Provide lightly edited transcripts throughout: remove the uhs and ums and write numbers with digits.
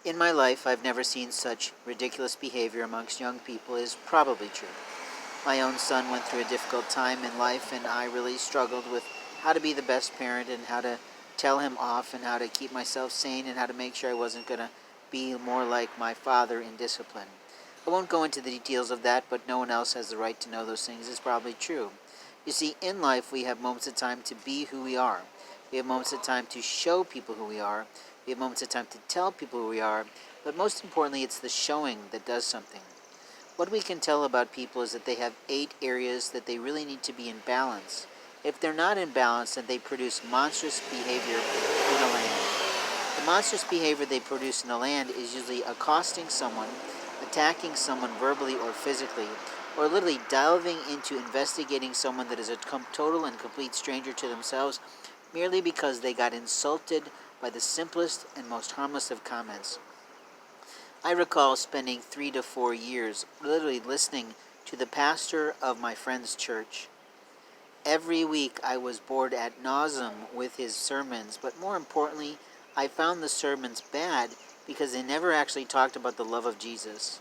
In my life, I've never seen such ridiculous behavior amongst young people is probably true. My own son went through a difficult time in life, and I really struggled with how to be the best parent and how to tell him off and how to keep myself sane and how to make sure I wasn't going to be more like my father in discipline. I won't go into the details of that, but no one else has the right to know those things is probably true. You see, in life, we have moments of time to be who we are. We have moments of time to show people who we are. We have moments of time to tell people who we are. But most importantly, it's the showing that does something. What we can tell about people is that they have 8 areas that they really need to be in balance. If they're not in balance, then they produce monstrous behavior in the land. The monstrous behavior they produce in the land is usually accosting someone, attacking someone verbally or physically, or literally delving into investigating someone that is a total and complete stranger to themselves merely because they got insulted by the simplest and most harmless of comments. I recall spending 3 to 4 years literally listening to the pastor of my friend's church. Every week I was bored ad nauseum with his sermons, but more importantly, I found the sermons bad because they never actually talked about the love of Jesus.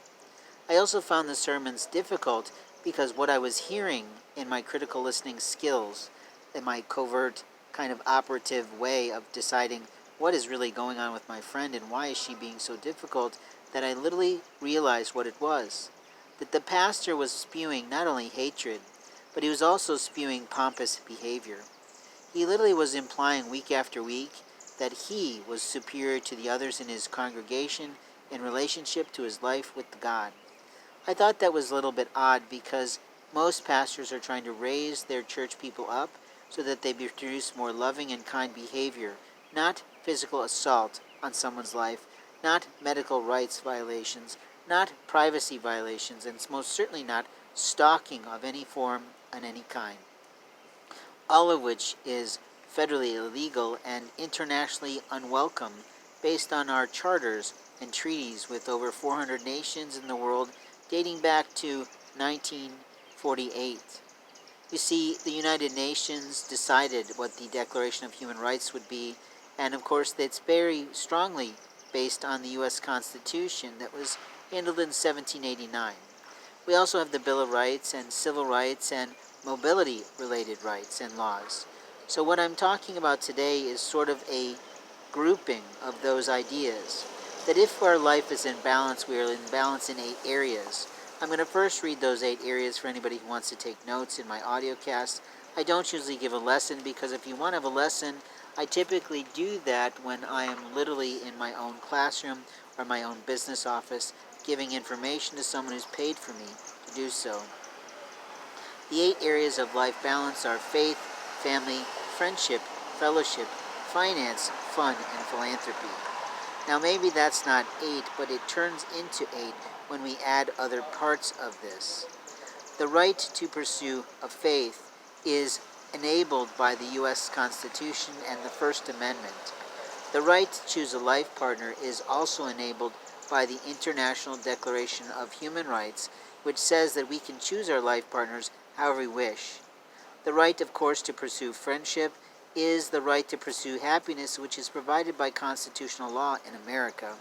I also found the sermons difficult because what I was hearing in my critical listening skills, in my covert kind of operative way of deciding what is really going on with my friend and why is she being so difficult, that I literally realized what it was. That the pastor was spewing not only hatred, but he was also spewing pompous behavior. He literally was implying week after week that he was superior to the others in his congregation in relationship to his life with God. I thought that was a little bit odd because most pastors are trying to raise their church people up so that they produce more loving and kind behavior, not physical assault on someone's life, not medical rights violations, not privacy violations, and most certainly not stalking of any form and any kind. All of which is federally illegal and internationally unwelcome based on our charters and treaties with over 400 nations in the world dating back to 1948. You see, the United Nations decided what the Declaration of Human Rights would be, and of course it's very strongly based on the U.S. Constitution that was handled in 1789. We also have the Bill of Rights and civil rights and mobility-related rights and laws. So what I'm talking about today is sort of a grouping of those ideas. That if our life is in balance, we are in balance in 8 areas. I'm going to first read those 8 areas for anybody who wants to take notes in my audio cast. I don't usually give a lesson because if you want to have a lesson, I typically do that when I am literally in my own classroom or my own business office giving information to someone who's paid for me to do so. The 8 areas of life balance are faith, family, friendship, fellowship, finance, fun, and philanthropy. Now maybe that's not 8, but it turns into 8 when we add other parts of this. The right to pursue a faith is enabled by the U.S. Constitution and the First Amendment. The right to choose a life partner is also enabled by the International Declaration of Human Rights, which says that we can choose our life partners however we wish. The right, of course, to pursue friendship is the right to pursue happiness, which is provided by constitutional law in America.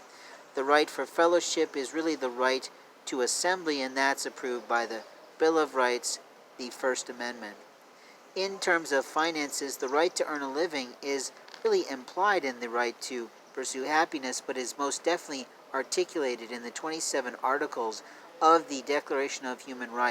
The right for fellowship is really the right to assembly, and that's approved by the Bill of Rights, the First Amendment. In terms of finances, the right to earn a living is really implied in the right to pursue happiness, but is most definitely articulated in the 27 articles of the Declaration of Human Rights